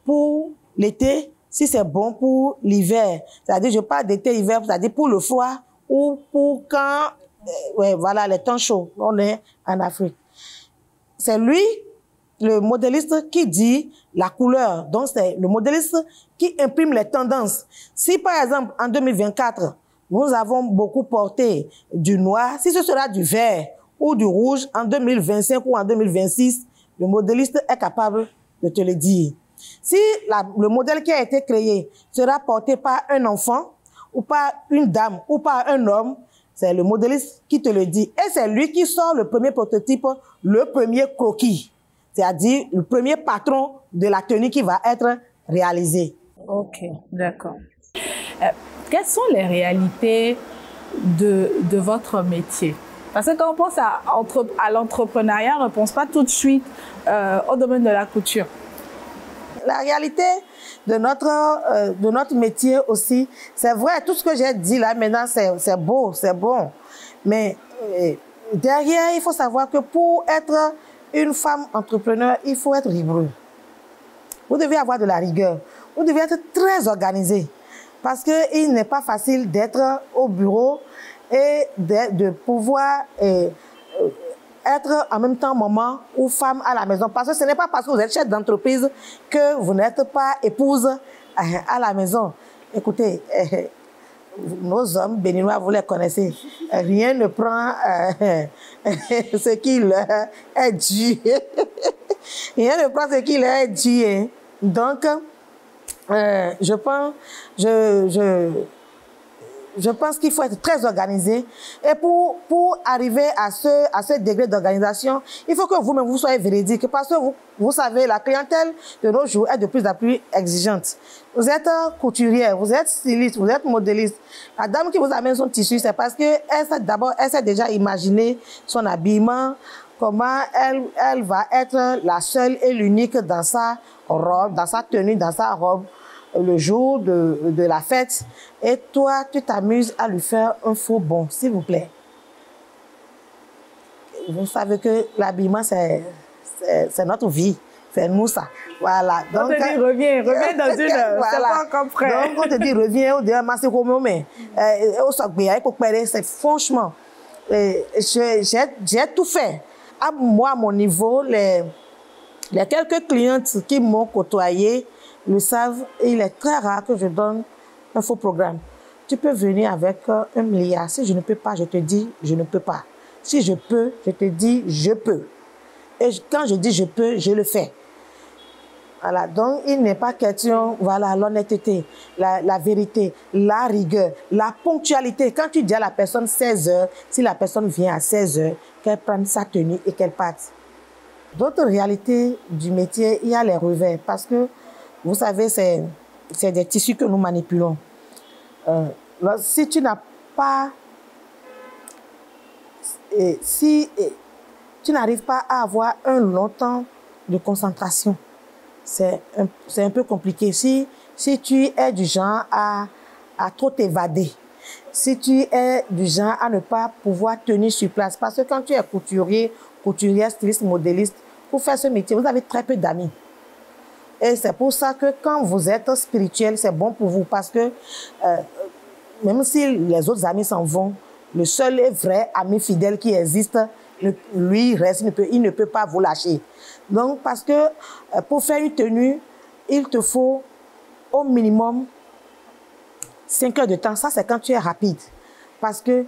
pour l'été, si c'est bon pour l'hiver. C'est-à-dire, je parle d'été-hiver, c'est-à-dire pour le froid ou pour quand, ouais, voilà, les temps chauds. On est en Afrique. C'est lui, le modéliste, qui dit la couleur. Donc, c'est le modéliste qui imprime les tendances. Si, par exemple, en 2024, nous avons beaucoup porté du noir, si ce sera du vert ou du rouge en 2025 ou en 2026, le modéliste est capable de te le dire. Si le modèle qui a été créé sera porté par un enfant ou par une dame ou par un homme, c'est le modéliste qui te le dit. Et c'est lui qui sort le premier prototype, le premier croquis. C'est-à-dire le premier patron de la tenue qui va être réalisée. Ok, d'accord. Quelles sont les réalités de votre métier? Parce que quand on pense à l'entrepreneuriat, on ne pense pas tout de suite au domaine de la couture. La réalité de notre métier aussi, c'est vrai, tout ce que j'ai dit là maintenant, c'est beau, c'est bon. Mais derrière, il faut savoir que pour être une femme entrepreneur, il faut être rigoureux. Vous devez avoir de la rigueur. Vous devez être très organisé. Parce qu'il n'est pas facile d'être au bureau et de pouvoir être en même temps maman ou femme à la maison. Parce que ce n'est pas parce que vous êtes chef d'entreprise que vous n'êtes pas épouse à la maison. Écoutez, nos hommes béninois, vous les connaissez. Rien ne prend ce qui leur est dû. Rien ne prend ce qui leur est dû. Donc, je pense qu'il faut être très organisé. Et pour arriver à ce degré d'organisation, il faut que vous-même vous soyez véridique. Parce que vous savez, la clientèle de nos jours est de plus en plus exigeante. Vous êtes couturière, vous êtes styliste, vous êtes modéliste. La dame qui vous amène son tissu, c'est parce qu'elle s'est déjà imaginé son habillement, comment elle va être la seule et l'unique dans sa robe, dans sa tenue, dans sa robe, le jour de la fête. Et toi, tu t'amuses à lui faire un faux bond, s'il vous plaît. Vous savez que l'habillement, c'est notre vie. C'est nous, ça. Voilà. Donc, on te dit, reviens dans une heure. Voilà. C'est pas encore prêt. Donc, on te dit, reviens, on dit, c'est franchement, j'ai tout fait. À moi, à mon niveau, les quelques clientes qui m'ont côtoyé le savent, et il est très rare que je donne un faux programme. Tu peux venir avec 1 milliard. Si je ne peux pas, je te dis, je ne peux pas. Si je peux, je te dis, je peux. Et quand je dis je peux, je le fais. Voilà, donc il n'est pas question, voilà, l'honnêteté, la vérité, la rigueur, la ponctualité. Quand tu dis à la personne 16 heures, si la personne vient à 16 heures, qu'elle prenne sa tenue et qu'elle parte. D'autres réalités du métier, il y a les revers. Parce que, vous savez, c'est des tissus que nous manipulons. Si tu n'as pas... si tu n'arrives pas à avoir un long temps de concentration, c'est un peu compliqué. Si tu es du genre à trop t'évader, si tu es du genre à ne pas pouvoir tenir sur place, parce que quand tu es couturière, styliste, modéliste, pour faire ce métier, vous avez très peu d'amis. Et c'est pour ça que quand vous êtes spirituel, c'est bon pour vous, parce que même si les autres amis s'en vont, le seul et vrai ami fidèle qui existe, lui reste, il ne peut pas vous lâcher. Donc, parce que pour faire une tenue, il te faut au minimum 5 heures de temps. Ça, c'est quand tu es rapide. Parce que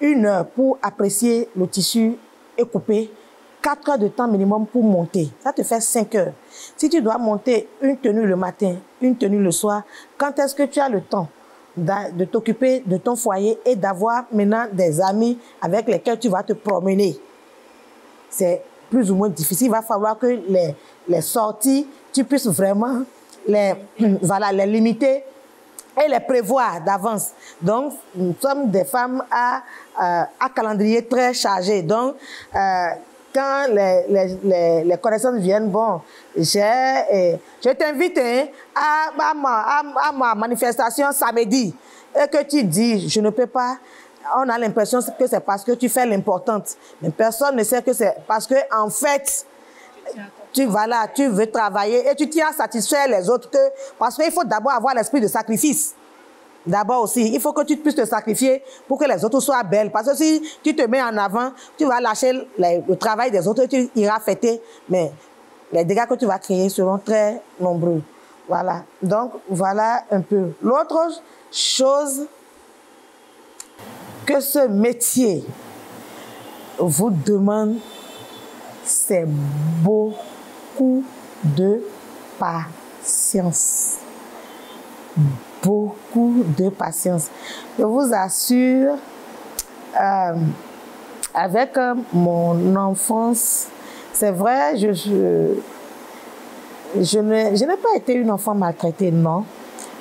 1 heure pour apprécier le tissu et couper, 4 heures de temps minimum pour monter. Ça te fait 5 heures. Si tu dois monter une tenue le matin, une tenue le soir, quand est-ce que tu as le temps de t'occuper de ton foyer et d'avoir maintenant des amis avec lesquels tu vas te promener. C'est plus ou moins difficile. Il va falloir que les sorties, tu puisses vraiment les limiter et les prévoir d'avance. Donc, nous sommes des femmes à calendrier très chargé. Donc, quand les connaissances viennent, bon, je t'invite à ma manifestation samedi et que tu dis, je ne peux pas. On a l'impression que c'est parce que tu fais l'importante. Mais personne ne sait que c'est parce que, en fait, tu veux travailler et tu tiens à satisfaire les autres parce qu'il faut d'abord avoir l'esprit de sacrifice. D'abord aussi, il faut que tu puisses te sacrifier pour que les autres soient belles. Parce que si tu te mets en avant, tu vas lâcher le travail des autres et tu iras fêter. Mais les dégâts que tu vas créer seront très nombreux. Voilà. Donc, voilà un peu. L'autre chose que ce métier vous demande, c'est beaucoup de patience. Beaucoup de patience. Je vous assure, avec mon enfance, c'est vrai, je n'ai pas été une enfant maltraitée, non,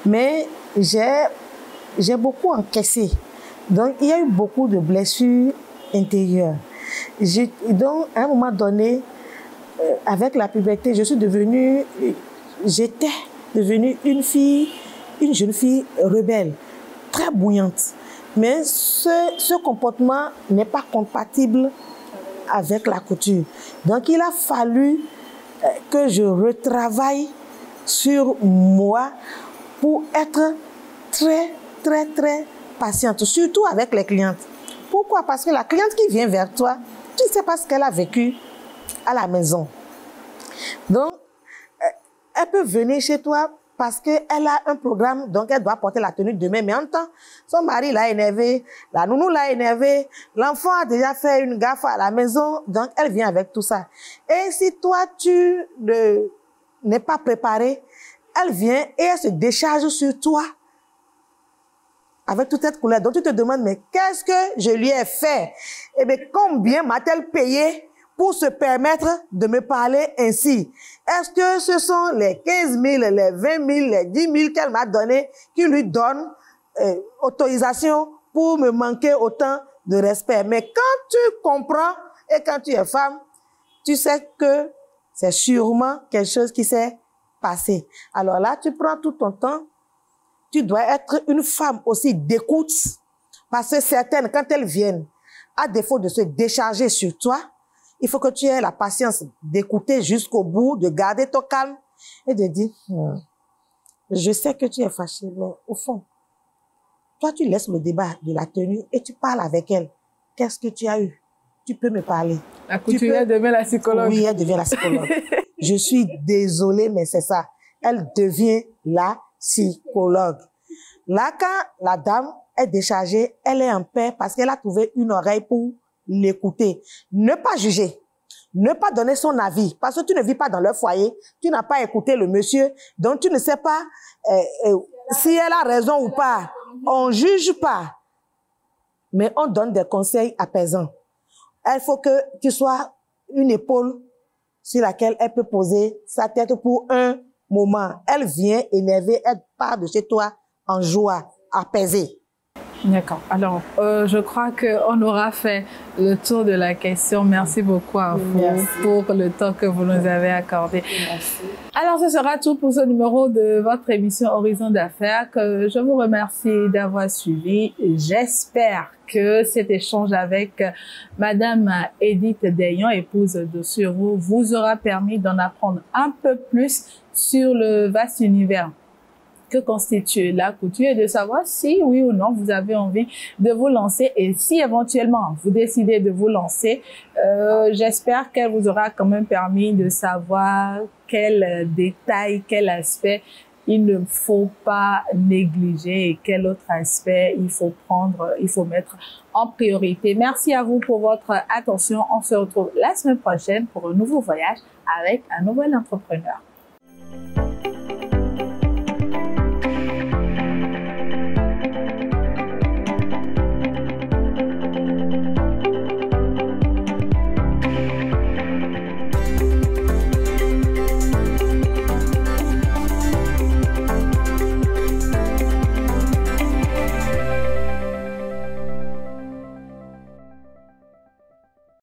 mais j'ai beaucoup encaissé. Donc, il y a eu beaucoup de blessures intérieures. Donc, à un moment donné, avec la puberté, j'étais devenue une jeune fille rebelle, très bouillante. Mais ce comportement n'est pas compatible avec la couture. Donc, il a fallu que je retravaille sur moi pour être très, très, très patiente, surtout avec les clientes. Pourquoi? Parce que la cliente qui vient vers toi, tu ne sais pas ce qu'elle a vécu à la maison. Donc, elle peut venir chez toi parce qu'elle a un programme, donc elle doit porter la tenue demain. Mais en temps, son mari l'a énervé, la nounou l'a énervé, l'enfant a déjà fait une gaffe à la maison, donc elle vient avec tout ça. Et si toi, tu n'es pas préparé, elle vient et elle se décharge sur toi avec toute cette couleur. Donc tu te demandes, mais qu'est-ce que je lui ai fait? Eh bien, combien m'a-t-elle payé pour se permettre de me parler ainsi? Est-ce que ce sont les 15 000, les 20 000, les 10 000 qu'elle m'a donné qui lui donnent autorisation pour me manquer autant de respect? Mais quand tu comprends et quand tu es femme, tu sais que c'est sûrement quelque chose qui s'est passé. Alors là, tu prends tout ton temps. Tu dois être une femme aussi d'écoute, parce que certaines, quand elles viennent, à défaut de se décharger sur toi, il faut que tu aies la patience d'écouter jusqu'au bout, de garder ton calme et de dire, je sais que tu es fâchée, mais au fond, toi, tu laisses le débat de la tenue et tu parles avec elle. Qu'est-ce que tu as eu? Tu peux me parler. La couturière devient la psychologue. Oui, elle devient la psychologue. Je suis désolée, mais c'est ça. Elle devient la psychologue. Là, quand la dame est déchargée, elle est en paix parce qu'elle a trouvé une oreille pour l'écouter. Ne pas juger, ne pas donner son avis parce que tu ne vis pas dans leur foyer, tu n'as pas écouté le monsieur, donc tu ne sais pas si elle a raison ou pas. On ne juge pas, mais on donne des conseils apaisants. Il faut que tu sois une épaule sur laquelle elle peut poser sa tête pour un moment. Elle vient énervée, elle part de chez toi en joie, apaisée. D'accord. Alors, je crois qu'on aura fait le tour de la question. Merci beaucoup à vous pour le temps que vous nous avez accordé. Merci. Alors, ce sera tout pour ce numéro de votre émission Horizon d'affaires que je vous remercie d'avoir suivi. J'espère que cet échange avec Madame Edith Dayan, épouse de Suro, vous aura permis d'en apprendre un peu plus sur le vaste univers que constitue la couture et de savoir si, oui ou non, vous avez envie de vous lancer. Et si éventuellement vous décidez de vous lancer, j'espère qu'elle vous aura quand même permis de savoir quel détail, quel aspect il ne faut pas négliger et quel autre aspect il faut mettre en priorité. Merci à vous pour votre attention. On se retrouve la semaine prochaine pour un nouveau voyage avec un nouvel entrepreneur.